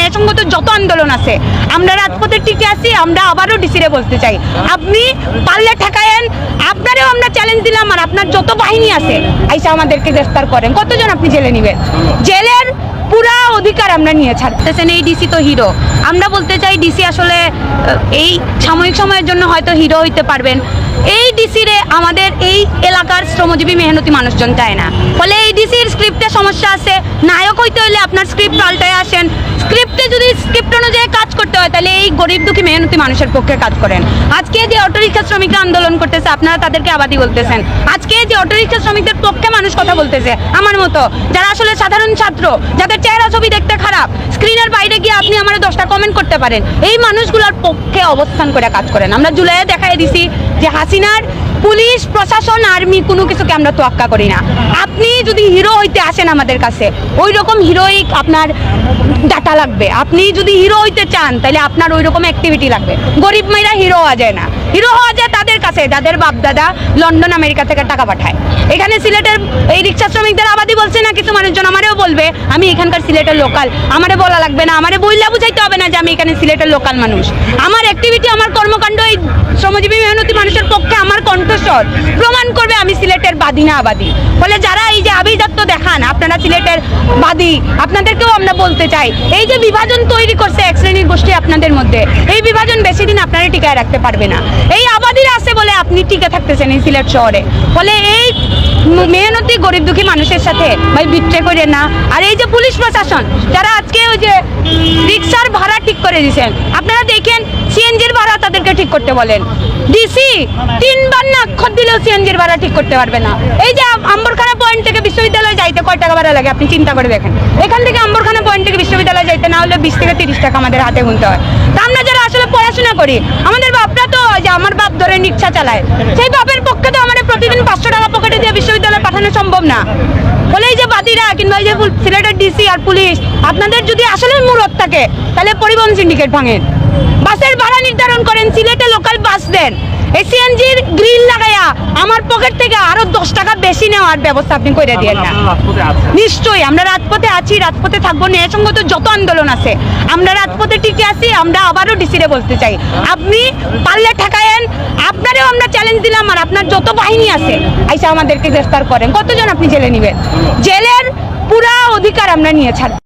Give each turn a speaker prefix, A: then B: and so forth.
A: ন্যায়সঙ্গত যত আন্দোলন আছে আমরা রাজপথে টিকে আছি। আমরা আবারও ডিসিরে বলতে চাই, আপনি পারলে ঠেকায়েন, আপনারেও আমরা চ্যালেঞ্জ দিলাম। আর আপনার যত বাহিনী আছে আইসা আমাদেরকে গ্রেফতার করেন, কতজন আপনি জেলে নেবেন? জেলের পুরা অধিকার আমরা নিয়ে ছাড়তেছেন। এই ডিসি তো হিরো। আমরা বলতে চাই ডিসি আসলে এই সাময়িক সময়ের জন্য হয়তো হিরো হইতে পারবেন। এই ডিসিরে আমাদের এই এলাকার শ্রমজীবী মেহনতি মানুষজন চায় না। ফলে এই ডিসির স্ক্রিপ্টে সমস্যা আছে। নায়ক হইতে হইলে আপনার স্ক্রিপ্ট পাল্টায় আসেন। স্ক্রিপ্টে যদি স্ক্রিপ্ট অনুযায়ী কাজ করতে হয় তাহলে এই গরিব দুঃখী মেহনতি মানুষের পক্ষে কাজ করেন। আজকে যে অটোরিক্সা শ্রমিকরা আন্দোলন করতেছে আপনারা তাদেরকে আবাদি বলতেছেন। আজকে যে অটোরিক্সা শ্রমিকদের পক্ষে মানুষ কথা বলতেছে আমার মতো, যারা আসলে সাধারণ ছাত্র, যাদের চেহারা ছবি দেখতে খারাপ, স্ক্রিনের বাইরে গিয়ে আপনি আমার 10টা কমেন্ট করতে পারেন, এই মানুষগুলোর পক্ষে অবস্থান করে কাজ করেন। আমরা জুলাইয়ে দেখাই দিছি যে হাসিনার পুলিশ প্রশাসন আর্মি কোনো কিছুকে আমরা তোয়াক্কা করি না। আপনি যদি হিরো হইতে আসেন আমাদের কাছে, ওই রকম হিরোইক আপনার ডাটা লাগবে। আপনি যদি হিরো হইতে চান তাহলে আপনার ওই রকম অ্যাক্টিভিটি লাগবে। গরিব মেয়েরা হিরো হওয়া যায় না। হিরো হওয়া যায় তাদের কাছে যাদের বাপ দাদা লন্ডন আমেরিকা থেকে টাকা পাঠায়। এখানে সিলেটের এই রিক্সা শ্রমিকদের আবাদি বলছে না, কিছু মানুষজন আমারেও বলবে আমি এখানকার সিলেটের লোকাল, আমারে বলা লাগবে না, আমারে বইলা বুঝাইতে হবে না যে আমি এখানে সিলেটের লোকাল মানুষ। আমার অ্যাক্টিভিটি, আমার কর্মকাণ্ড এই শ্রমজীবী মেহনতি মানুষের পক্ষে আমার কণ্ঠস্বর প্রমাণ করবে আমি সিলেটের বাদী না আবাদী। ফলে যারা এই যে আভিজাত্য দেখান আপনারা সিলেটের বাদী, আপনাদেরকেও আমরা বলতে চাই এই যে বিভাজন তৈরি করছে এক শ্রেণীর গোষ্ঠী আপনাদের মধ্যে, এই বিভাজন বেশি দিন আপনারা টিকায় রাখতে পারবে না। এই আবাদীরা আছে বলে আপনি টিকে থাকতেছেন এই সিলেট শহরে। ফলে এই মেহনতি গরিব দুঃখী মানুষের সাথে ভাই বিট্রে করে না। আর এই যে পুলিশ প্রশাসন যারা আজকে ওই যে রিক্সার ভাড়া ঠিক করে দিয়েছেন, আপনারা দেখেন সিএনজির ভাড়া তাদেরকে ঠিক করতে বলেন। ডিসি 3বার না অক্ষর দিলেও সিএনজির ভাড়া ঠিক করতে পারবে না। এই যে আম্বরখানা পয়েন্ট থেকে বিশ্ববিদ্যালয়ে যাইতে কয় টাকা ভাড়া লাগে আপনি চিন্তা করে দেখেন। এখান থেকে আম্বরখানা পয়েন্ট থেকে বিশ্ববিদ্যালয়ে যাইতে না হলে 20 থেকে 30 টাকা আমাদের হাতে গুনতে হয়। তা আমরা যারা আসলে পড়াশোনা করি, আমাদের বাপরা তো যে আমার বাপ ধরে রিক্সা চালায়, সেই বাপের পক্ষে তো আমাদের প্রতিদিন 500 টাকা পকেটে দিয়ে বিশ্ববিদ্যালয়ে পাঠানো সম্ভব না। বলে এই যে বাদীরা কিংবা এই যে সিলেটের ডিসি আর পুলিশ, আপনাদের যদি আসলে মুরত থাকে তাহলে পরিবহন সিন্ডিকেট ভাঙেন, বাসের ভাড়া নির্ধারণ করেন, সিলেটে লোকাল বাস দেন, এই সিএনজির গ্রিল লাগাইয়া আমার পকেট থেকে আরো 10 টাকা বেশি নেওয়ার ব্যবস্থা আপনি করে দিয়েন না। নিশ্চয়ই আমরা রাজপথে আছি, রাজপথে থাকবো। ন্যায়সঙ্গত যত আন্দোলন আছে আমরা রাজপথে টিকে আছি। আমরা আবারও ডিসিরে বলতে চাই, আপনি পারলে ঠেকায়েন, আপনারেও আমরা চ্যালেঞ্জ দিলাম। আর আপনার যত বাহিনী আছে আইসা আমাদেরকে গ্রেফতার করেন, কতজন আপনি জেলে নেবেন? জেলের পুরা অধিকার আমরা নিয়ে ছাড়ব।